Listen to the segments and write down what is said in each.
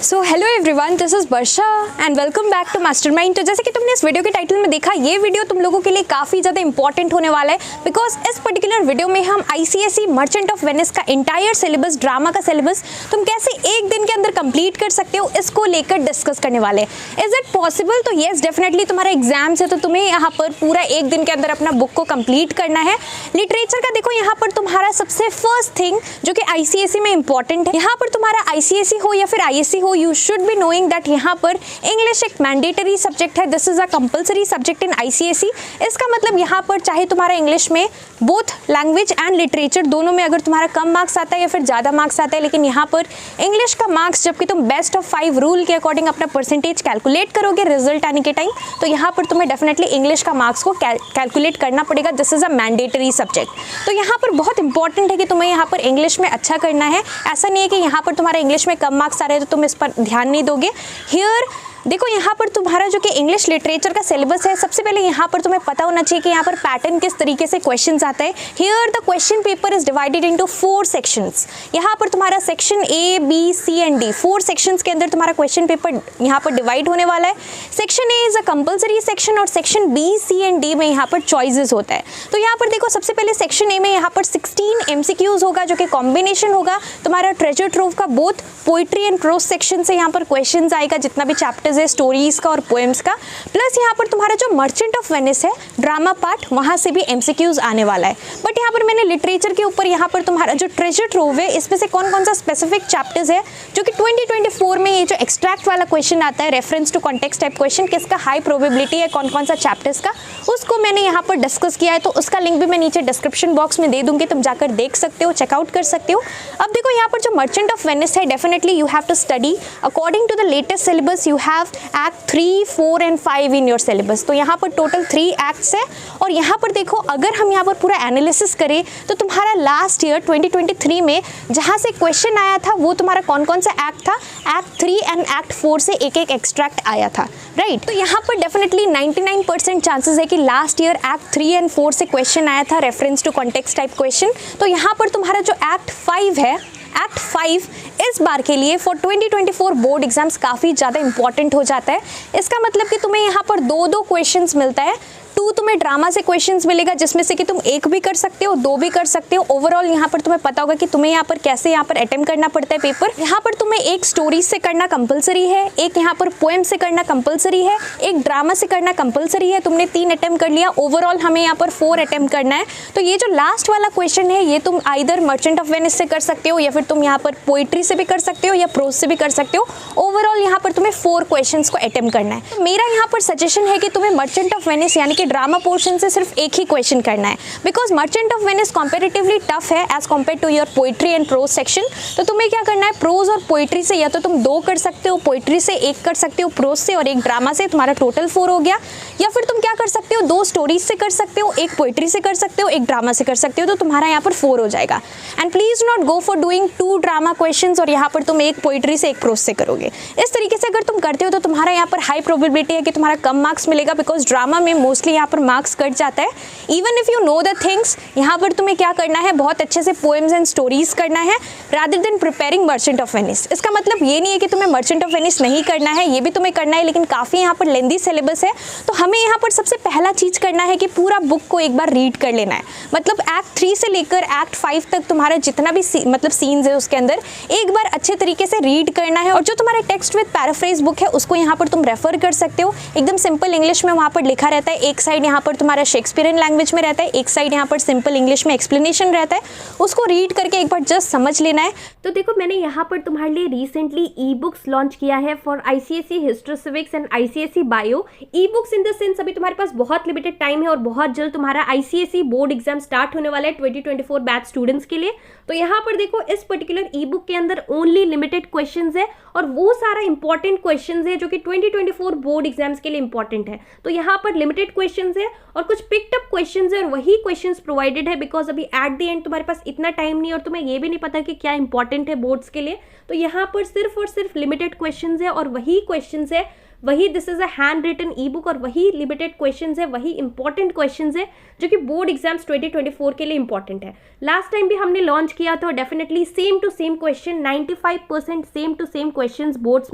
So hello everyone, this is Varsha and welcome back to Mastermind. तो जैसे कि तुमने इस वीडियो के टाइटल में देखा, ये वीडियो तुम लोगों के लिए काफ़ी ज़्यादा इंपॉर्टेंट होने वाला है बिकॉज इस पर्टिकुलर वीडियो में हम आईसीएसई मर्चेंट ऑफ वेनिस का इंटायर सिलेबस, ड्रामा का सिलेबस तुम कैसे एक दिन के अंदर कंप्लीट कर सकते हो, इसको लेकर डिस्कस करने वाले हैं। Is it possible? तो येस, डेफिनेटली तुम्हारा एग्जाम्स है तो तुम्हें यहाँ पर पूरा एक दिन के अंदर अपना बुक को कंप्लीट करना है। लिटरेचर का देखो, यहाँ पर तुम्हारा सबसे फर्स्ट थिंग जो कि आईसीएसई में इंपॉर्टेंट है, यहाँ पर तुम्हारा आईसीएसई हो या फिर आईएससी हो, you should be knowing that यहाँ पर इंग्लिश एक मैंडेटरी सब्जेक्ट है। This is a compulsory subject in ICSE. इसका मतलब यहाँ पर चाहे तुम्हारा इंग्लिश में बोथ लैंग्वेज एंड लिटरेचर दोनों में अगर तुम्हारा कम मार्क्स आता है या फिर ज़्यादा मार्क्स आता है, लेकिन यहाँ पर इंग्लिश का मार्क्स जबकि तुम बेस्ट ऑफ 5 रूल के अकॉर्डिंग अपना परसेंटेज कैलकुलेट करोगे रिजल्ट आने के टाइम, तो यहाँ पर तुम्हें डेफिनेटली इंग्लिश का मार्क्स को कैलकुलेट करना पड़ेगा। This is a mandatory subject. तो यहाँ पर बहुत इंपॉर्टेंट है कि तुम्हें यहाँ पर इंग्लिश में अच्छा करना है। ऐसा नहीं है कि यहाँ पर तुम्हारा इंग्लिश में कम मार्क्स आ रहे हैं तो तुम इस पर ध्यान नहीं दोगे। हियर देखो, यहाँ पर तुम्हारा जो कि इंग्लिश लिटरेचर का सिलेबस है, सबसे पहले यहाँ पर तुम्हें पता होना चाहिए कि यहाँ पर पैटर्न किस तरीके से क्वेश्चंस आता है। Here the question paper is divided into 4 sections. यहाँ पर तुम्हारा section A, B, C and D, 4 sections के अंदर तुम्हारा क्वेश्चन पेपर यहाँ पर डिवाइड होने वाला है। Section A is a compulsory section और section B, C and D में यहाँ पर चॉइसेस होता है। तो यहाँ पर देखो, सबसे पहले सेक्शन ए में यहाँ पर 16 एमसीक्यूज होगा जो कि कॉम्बिनेशन होगा तुम्हारा ट्रेजर ट्रोव का both poetry and prose section से। यहाँ पर क्वेश्चन आएगा जितना भी चैप्टर्स है स्टोरीज का और पोएम्स का, प्लस यहाँ पर तुम्हारा जो मर्चेंट ऑफ वेनिस है ड्रामा पार्ट, वहां से भी एमसीक्यूज आने वाला है। बट यहाँ पर मैंने लिटरेचर के ऊपर यहाँ पर तुम्हारा जो ट्रेजर ट्रोव है, इसमें से कौन कौन सा स्पेसिफिक चैप्टर्स है जो कि 2024 में ये जो एक्सट्रैक्ट वाला क्वेश्चन आता है, reference to context type question, किसका हाई प्रोबेबिलिटी है, कौन कौन सा चैप्टर्स का, उसको मैंने यहाँ पर डिस्कस किया है। तो उसका लिंक भी मैं नीचे डिस्क्रिप्शन बॉक्स में दे दूंगी, तुम जाकर देख सकते हो, चेकआउट कर सकते हो। अब देखो, यहाँ पर जो मर्चेंट ऑफ वेनिस है, definitely you have to study according to the latest syllabus. You have act 3, 4 and 5 in your syllabus. तो यहाँ पर टोटल 3 एक्ट्स है। और यहाँ पर देखो, अगर हम यहाँ पर पूरा एनालिसिस करें तो तुम्हारा लास्ट ईयर 2023 में जहाँ से क्वेश्चन आया था वो तुम्हारा कौन कौन सा एक्ट था, एक्ट 3 एंड एक्ट 4 से एक एक एक्सट्रैक्ट आया था, राइट। तो यहाँ पर डेफिनेटली 99% चांसेस है कि लास्ट ईयर एक्ट 3 एंड 4 से क्वेश्चन आया था, reference to context type question. तो यहाँ पर तुम्हारा जो एक्ट 5 है, एक्ट 5 इस बार के लिए फॉर 2024 बोर्ड एग्जाम्स काफ़ी ज़्यादा इंपॉर्टेंट हो जाता है। इसका मतलब कि तुम्हें यहाँ पर 2 क्वेश्चंस मिलता है। 2 तुम्हें ड्रामा से क्वेश्चंस मिलेगा जिसमें से कि तुम 1 भी कर सकते हो, 2 भी कर सकते हो। ओवरऑल यहाँ पर तुम्हें पता होगा कि तुम्हें यहाँ पर कैसे यहाँ पर अटेम्प्ट करना पड़ता है पेपर। यहाँ पर तुम्हें एक स्टोरीज से करना कंपलसरी है, एक यहाँ पर पोएम से करना कंपलसरी है, एक ड्रामा से करना कंपलसरी है। तुमने 3 अटेम्प्ट कर लिया, ओवरऑल हमें यहाँ पर 4 अटेम्प्ट करना है। तो ये जो लास्ट वाला क्वेश्चन है, ये तुम आइदर मर्चेंट ऑफ वेनिस से कर सकते हो या फिर तुम यहाँ पर पोइट्री से भी कर सकते हो या प्रोज से भी कर सकते हो। ओवरऑल यहाँ पर तुम्हें 4 क्वेश्चंस को अटेम्प्ट करना है। तो मेरा यहाँ पर सजेशन है कि तुम्हें मर्चेंट ऑफ वेनिस यानी कि ड्रामा पोर्शन से सिर्फ एक ही क्वेश्चन करना है, because merchant of Venice comparatively tough है as compare to your poetry and prose section. तो तुम्हें क्या करना है, प्रोज और पोइट्री से या तो तुम 2 कर सकते हो, पोइट्री से 1 कर सकते हो, प्रोज से और 1 ड्रामा से, तुम्हारा टोटल 4 हो गया। या फिर तुम क्या कर सकते हो, 2 स्टोरीज से कर सकते हो, 1 पोइट्री से कर सकते हो, 1 ड्रामा से कर सकते हो। तो तुम्हारा यहाँ पर 4 हो जाएगा। And please not go for doing 2 drama questions और यहाँ पर तुम 1 पोइट्री से 1 प्रोज से करोगे। इस तरीके से अगर तुम करते हो तो तुम्हारा यहाँ पर हाई प्रोबेबिलिटी है कि तुम्हारा कम मार्क्स मिलेगा, बिकॉज ड्रामा में मोस्टली यहाँ पर मार्क्स कट जाता है। Even if you know the things, यहाँ पर तुम्हें क्या करना है, बहुत अच्छे से पोएम्स एंड स्टोरीज करना है rather than preparing merchant of Venice. इसका मतलब ये नहीं है कि तुम्हें मर्चेंट ऑफ वेनिस नहीं करना है, ये भी तुम्हें करना है, लेकिन काफ़ी यहाँ पर लेंदी सिलेबस है। तो हमें यहाँ पर सबसे पहला चीज़ करना है कि पूरा बुक को एक बार रीड कर लेना है। मतलब एक्ट 3 से लेकर एक्ट 5 तक तुम्हारा जितना भी मतलब सीन्स है उसके अंदर एक बार अच्छे तरीके से रीड करना है। और जो तुम्हारा टेक्स्ट विद पैराफ्रेज बुक है उसको यहाँ पर तुम रेफर कर सकते हो। एकदम सिंपल इंग्लिश में वहाँ पर लिखा रहता है। एक साइड यहाँ पर तुम्हारा शेक्सपियरियन लैंग्वेज में रहता है, एक साइड यहाँ पर सिंपल इंग्लिश में एक्सप्लेनेशन रहता है। उसको रीड करके एक बार जस्ट समझ लेना है। तो देखो, मैंने यहाँ पर तुम्हारे लिए रिसेंटली ई बुक्स लॉन्च किया है for ICSE history civics and ICSE bio. E books in the sense अभी तुम्हारे पास बहुत लिमिटेड टाइम है और बहुत जल्द तुम्हारा आईसीएसई बोर्ड एग्जाम स्टार्ट होने वाला है 2024 बैच स्टूडेंट्स के लिए। तो यहाँ पर देखो, इस पर्टिकुलर ई बुक के अंदर ओनली लिमिटेड क्वेश्चंस है और वो सारा इंपॉर्टेंट क्वेश्चंस है जो कि 2024 बोर्ड एग्जाम्स के लिए इंपॉर्टेंट है। तो यहाँ पर लिमिटेड क्वेश्चन क्वेश्चंस है और कुछ पिक्ड अप क्वेश्चंस है और वही क्वेश्चंस प्रोवाइडेड है, बिकॉज अभी एट द एंड तुम्हारे पास इतना टाइम नहीं है और तुम्हें ये भी नहीं पता कि क्या इंपॉर्टेंट है बोर्ड्स के लिए, तो यहाँ पर सिर्फ और सिर्फ लिमिटेड क्वेश्चंस है और वही क्वेश्चंस है, वही this is a hand written e book और वही लिमिटेड क्वेश्चंस है, वही इंपॉर्टेंट क्वेश्चंस है जो कि बोर्ड एग्जाम्स 2024 के लिए इंपॉर्टेंट है। लास्ट टाइम भी हमने लॉन्च किया था और definitely same to same question, 95% same to same questions boards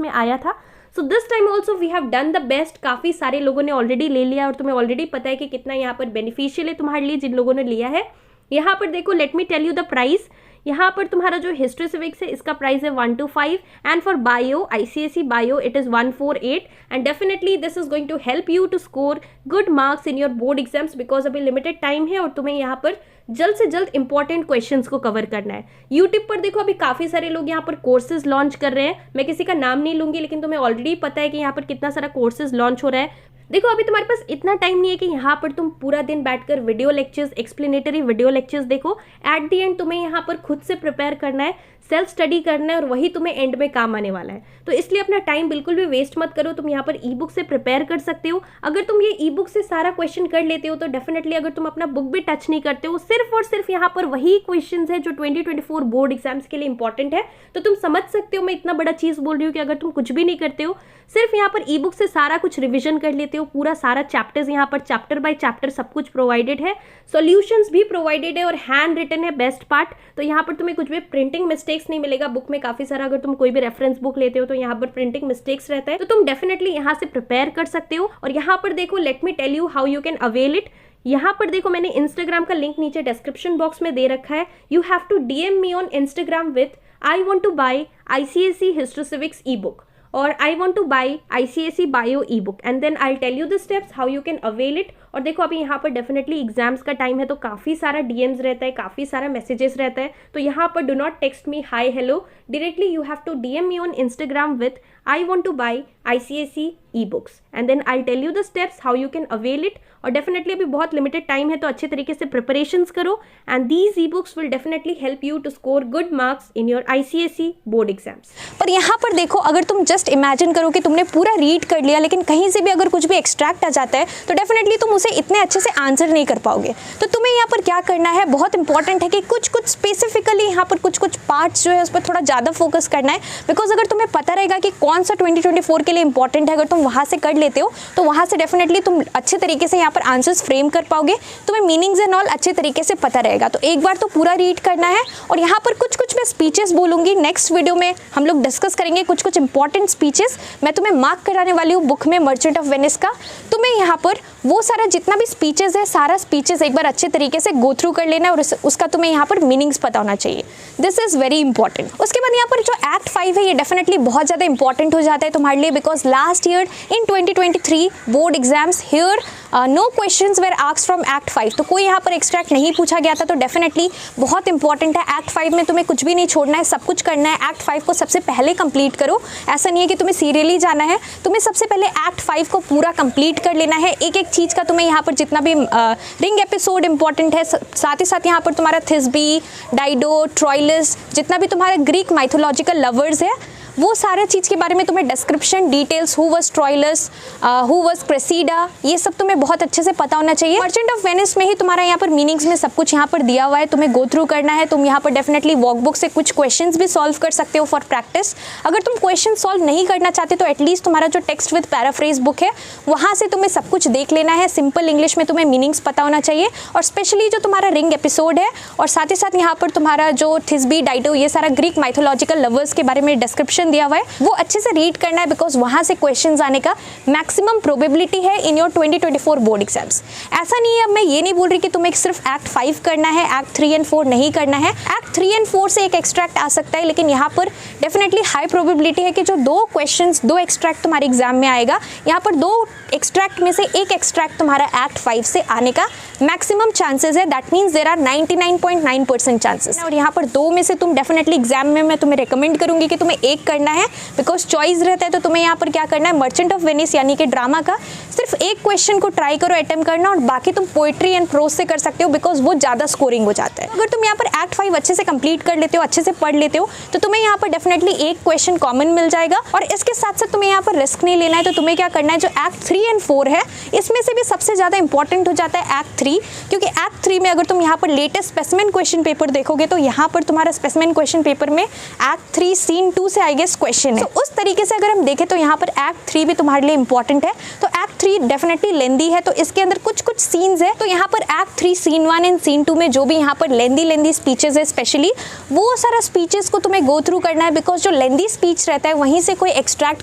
में आया था। So this time also we have done the best. काफ़ी सारे लोगों ने ऑलरेडी ले लिया और तुम्हें ऑलरेडी पता है कि कितना यहाँ पर बेनिफिशियल है तुम्हारे लिए जिन लोगों ने लिया है। यहाँ पर देखो, let me tell you the price. यहाँ पर तुम्हारा जो हिस्ट्री सिविक्स है इसका प्राइस है 125 and for bio, ICSE bio it is 148 and definitely this is going to help you to score good marks in your board exams, because अभी limited time है और तुम्हें यहाँ पर जल्द से जल्द इंपॉर्टेंट क्वेश्चंस को कवर करना है। यूट्यूब पर देखो, अभी काफ़ी सारे लोग यहाँ पर कोर्सेज लॉन्च कर रहे हैं। मैं किसी का नाम नहीं लूंगी, लेकिन तुम्हें ऑलरेडी पता है कि यहाँ पर कितना सारा कोर्सेज लॉन्च हो रहा है। देखो, अभी तुम्हारे पास इतना टाइम नहीं है कि यहाँ पर तुम पूरा दिन बैठकर video lectures, explanatory video lectures देखो। एट द एंड तुम्हें यहाँ पर खुद से प्रिपेयर करना है, सेल्फ स्टडी करना है और वही तुम्हें एंड में काम आने वाला है। तो इसलिए अपना टाइम बिल्कुल भी वेस्ट मत करो। तुम यहाँ पर ई बुक से प्रिपेयर कर सकते हो। अगर तुम ये ई बुक से सारा क्वेश्चन कर लेते हो तो डेफिनेटली, अगर तुम अपना बुक भी टच नहीं करते हो, सिर्फ और सिर्फ यहाँ पर वही क्वेश्चन है जो 2024 बोर्ड एग्जाम्स के लिए इंपॉर्टेंट है, तो तुम समझ सकते हो मैं इतना बड़ा चीज बोल रही हूँ कि अगर तुम कुछ भी नहीं करते हो, सिर्फ यहाँ पर ई बुक से सारा कुछ रिविजन कर लेते हो, पूरा सारा चैप्टर्स यहाँ पर चैप्टर बाय चैप्टर सब कुछ प्रोवाइडेड है, सॉल्यूशंस भी प्रोवाइडेड है और हैंड रिटन है बेस्ट पार्ट। तो यहाँ पर तुम्हें कुछ भी प्रिंटिंग मिस्टेक्स नहीं मिलेगा। बुक में काफी सारा, अगर तुम कोई भी रेफरेंस बुक लेते हो तो यहाँ पर प्रिंटिंग मिस्टेक्स रहता है, तो तुम डेफिनेटली यहाँ से प्रिपेयर कर सकते हो। और यहाँ पर देखो, let me tell you how you can avail it. यहाँ पर देखो, मैंने इंस्टाग्राम का लिंक नीचे डिस्क्रिप्शन बॉक्स में दे रखा है। You have to DM me on Instagram with I want to buy ICSE history civics e book और I want to buy ICSE Bio ebook and then I'll tell you the steps how you can avail it। और देखो, अभी यहाँ पर definitely exams का time है तो काफ़ी सारा DMs रहता है, काफ़ी सारा मैसेजेस रहता है, तो यहाँ पर do not text me hi hello, directly you have to DM me on Instagram with I want to buy ICSE ebooks and then I'll tell you the steps how you can avail it। और definitely अभी बहुत limited time है तो अच्छे तरीके से preparations करो and these e books will definitely help you to score good marks in your ICSE board exams. पर यहाँ पर देखो, अगर तुम जस्ट इमेजिन करो कि तुमने पूरा रीड कर लिया लेकिन कहीं से भी अगर कुछ भी एक्सट्रैक्ट आ जाता है तो डेफिनेटली तुम उसे इतने अच्छे से आंसर नहीं कर पाओगे। तो तुम्हें यहाँ पर क्या करना है, बहुत इंपॉर्टेंट है कि कुछ कुछ स्पेसिफिकली यहाँ पर कुछ कुछ पार्ट्स जो है उस पर थोड़ा ज़्यादा फोकस करना है, बिकॉज अगर तुम्हें पता रहेगा कि कौन सा 2024 के लिए इंपॉर्टेंट है, अगर तुम वहाँ से कर लेते हो तो वहाँ से डेफिनेटली तुम अच्छे तरीके से यहाँ पर आंसर्स फ्रेम कर पाओगे, तुम्हें मीनिंग्स एंड ऑल अच्छे तरीके से पता रहेगा। तो एक बार तो पूरा रीड करना है। और यहाँ पर कुछ कुछ मैं स्पीचेस बोलूँगी, नेक्स्ट वीडियो में हम लोग डिस्कस करेंगे कुछ कुछ इंपॉर्टेंट स्पीचेस मैं तुम्हें मार्क कराने वाली हूँ बुक में मर्चेंट ऑफ वेनिस का। तुम्हें यहाँ पर वो सारा जितना भी स्पीचेस है, सारा स्पीचेस एक बार अच्छे तरीके से गो थ्रू कर लेना है और उसका तुम्हें यहाँ पर मीनिंग्स पता होना चाहिए। This is very important. उसके बाद यहाँ पर जो एक्ट 5 है ये डेफिनेटली बहुत ज़्यादा इंपॉर्टेंट हो जाता है तुम्हारे लिए, because last year in 2023 board exams here no questions were asked from act 5, तो कोई यहाँ पर एक्सट्रैक्ट नहीं पूछा गया था। तो डेफिनेटली बहुत इंपॉर्टेंट है। एक्ट 5 में तुम्हें कुछ भी नहीं छोड़ना है, सब कुछ करना है। एक्ट 5 को सबसे पहले कंप्लीट करो। ऐसा नहीं है कि तुम्हें सीरियली जाना है, तुम्हें सबसे पहले एक्ट 5 को पूरा कंप्लीट कर लेना है। एक एक चीज़ का तुम्हें यहाँ पर जितना भी रिंग एपिसोड इंपॉर्टेंट है, साथ ही साथ यहाँ पर तुम्हारा थिस्बी, डाइडो, ट्रॉइलस, जितना भी तुम्हारा ग्रीक माइथोलॉजिकल लवर्स है वो सारे चीज़ के बारे में तुम्हें description, details, who was Troilus, who was Cressida, ये सब तुम्हें बहुत अच्छे से पता होना चाहिए। मर्चेंट ऑफ वेनिस में ही तुम्हारा यहाँ पर मीनिंग्स में सब कुछ यहाँ पर दिया हुआ है, तुम्हें गो थ्रू करना है। तुम यहाँ पर डेफिनेटली वर्कबुक से कुछ क्वेश्चंस भी सॉल्व कर सकते हो फॉर प्रैक्टिस। अगर तुम क्वेश्चन सॉल्व नहीं करना चाहते तो एटलीस्ट तुम्हारा जो टेक्स्ट विद पैराफ्रेज बुक है वहाँ से तुम्हें सब कुछ देख लेना है। सिंपल इंग्लिश में तुम्हें मीनिंग्स पता होना चाहिए और स्पेशली जो तुम्हारा रिंग एपिसोड है और साथ ही साथ यहाँ पर तुम्हारा जो थिस्बी, डाइडो, ये सारा ग्रीक माइथोलॉजिकल लवर्स के बारे में डिस्क्रिप्शन दिया हुआ है, वो अच्छे से रीड करना है, बिकॉज वहाँ से क्वेश्चंस आने का मैक्सिमम प्रोबेबिलिटी है इन योर 2024 बोर्ड एग्जाम्स। ऐसा नहीं है, अब मैं ये नहीं बोल रही कि तुम्हें सिर्फ एक्ट 5 करना है, एक्ट 3 एंड 4 नहीं करना है। एक्ट 3 एंड 4 से एक एक्सट्रैक्ट आ सकता है, लेकिन यहाँ पर डेफिनेटली हाई प्रोबेबिलिटी है कि जो 2 क्वेश्चंस, 2 एक्सट्रैक्ट तुम्हारे एग्जाम में आएगा, यहाँ पर 2 एक्सट्रैक्ट में से एक एक्सट्रैक्ट तुम्हारा एक्ट 5 से आने का मैक्सिमम चांसेस है, that means there are 99.9% chances. और यहाँ पर 2 में से तुम डेफिनेटली एग्जाम में मैं तुम्हें रिकमेंड करूंगी कि तुम्हें एक करना है, बिकॉज चॉइस रहता है। तो तुम्हें यहाँ पर क्या करना है, मर्चेंट ऑफ वेनिस यानी कि ड्रामा का सिर्फ एक क्वेश्चन को ट्राई करो, अटेम्प्ट करना, और बाकी तुम पोएट्री एंड प्रोज से कर सकते हो, बिकॉज वो ज़्यादा स्कोरिंग हो जाता है। अगर तुम यहाँ पर एक्ट 5 अच्छे से कंप्लीट कर लेते हो, अच्छे से पढ़ लेते हो, तो तुम्हें यहाँ पर डेफिनेटली एक क्वेश्चन कॉमन मिल जाएगा। और इसके साथ साथ तुम्हें यहाँ पर रिस्क नहीं लेना है। तो तुम्हें क्या करना है, जो एक्ट 3 एंड 4 है, इसमें से भी सबसे ज़्यादा इंपॉर्टेंट हो जाता है एक्ट 3, क्योंकि एक्ट 3 में अगर तुम यहाँ पर लेटेस्ट स्पेसिमेन क्वेश्चन पेपर देखोगे तो यहाँ पर तुम्हारा स्पेसिमेन क्वेश्चन पेपर में एक्ट 3 सीन 2 से आई गेस क्वेश्चन है। तो उस तरीके से अगर हम देखें तो यहाँ पर एक्ट 3 भी तुम्हारे लिए इंपॉर्टेंट है। तो एक्ट 3 डेफिनेटली लेंदी है, तो इसके अंदर कुछ कुछ सीन्स है। तो यहाँ पर एक्ट 3 सीन 1 एंड सीन 2 में जो भी यहाँ पर लेंदी स्पीचेस है, स्पेशली वो सारा स्पीचेस को तुम्हें गो थ्रू करना है, बिकॉज जो लेंदी स्पीच रहता है वहीं से कोई एक्सट्रैक्ट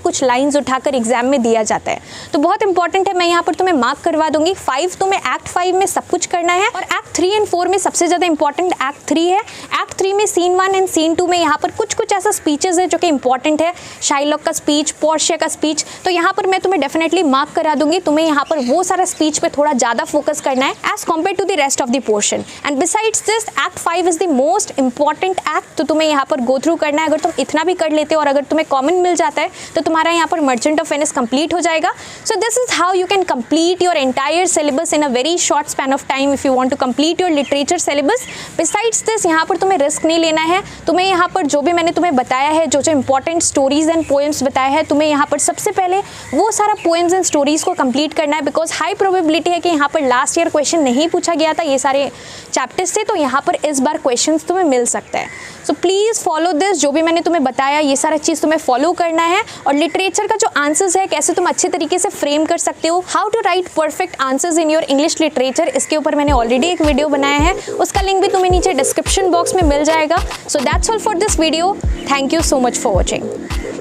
कुछ लाइंस उठाकर एग्जाम में दिया जाता है। तो बहुत इंपॉर्टेंट है, मैं यहाँ पर तुम्हें मार्क करवा दूंगी। 5 तुम्हें एक्ट 5 में सब कुछ करना है, और एक्ट 3 एंड 4 में सबसे ज़्यादा इंपॉर्टेंट एक्ट 3 है। एक्ट 3 में सीन 1 एंड सीन 2 में यहाँ पर कुछ कुछ ऐसा स्पीचेस है जो कि इंपॉर्टेंट है, शाइलॉक का स्पीच, पोर्शिया का स्पीच। तो यहाँ पर मैं तुम्हें डेफिनेटली मार्क करा दूंगी। तुम्हें यहाँ पर वो सारा स्पीच पे थोड़ा ज़्यादा फोकस करना है as compare to the rest of the portion. And besides this act 5 is the most important act, तो तुम्हें यहाँ पर गो थ्रू करना है। अगर तुम इतना भी कर लेते हो और अगर तुम्हें कॉमन मिल जाता है तो तुम्हारा यहाँ पर मर्चेंट ऑफ वेनिस कंप्लीट हो जाएगा। So this is how you can complete your entire syllabus in a very short span of time if you want to complete your literature syllabus. Besides this यहाँ पर तुम्हें risk नहीं लेना है। तुम्हें यहाँ पर जो भी मैंने तुम्हें बताया है, जो जो इंपॉर्टेंट स्टोरीज एंड पोएम्स बताया है, तुम्हें यहाँ पर सबसे पहले वो सारा पोएम्स एंड स्टोरीज को कंप्लीट करना है, बिकॉज हाई प्रोबेबिलिटी है कि यहाँ पर लास्ट ईयर क्वेश्चन नहीं पूछा गया था ये सारे चैप्टर्स से, तो यहाँ पर इस बार क्वेश्चन तुम्हें मिल सकता है। सो प्लीज़ फॉलो दिस, जो भी मैंने तुम्हें बताया ये सारा चीज़ तुम्हें फॉलो करना है। और लिटरेचर का जो आंसर्स है, कैसे तुम अच्छे तरीके से फ्रेम कर सकते हो, how to write perfect answers in your English literature, इसके ऊपर मैंने ऑलरेडी एक वीडियो बनाया है, उसका लिंक भी तुम्हें नीचे डिस्क्रिप्शन बॉक्स में मिल जाएगा। So that's all for this video. Thank you so much for watching.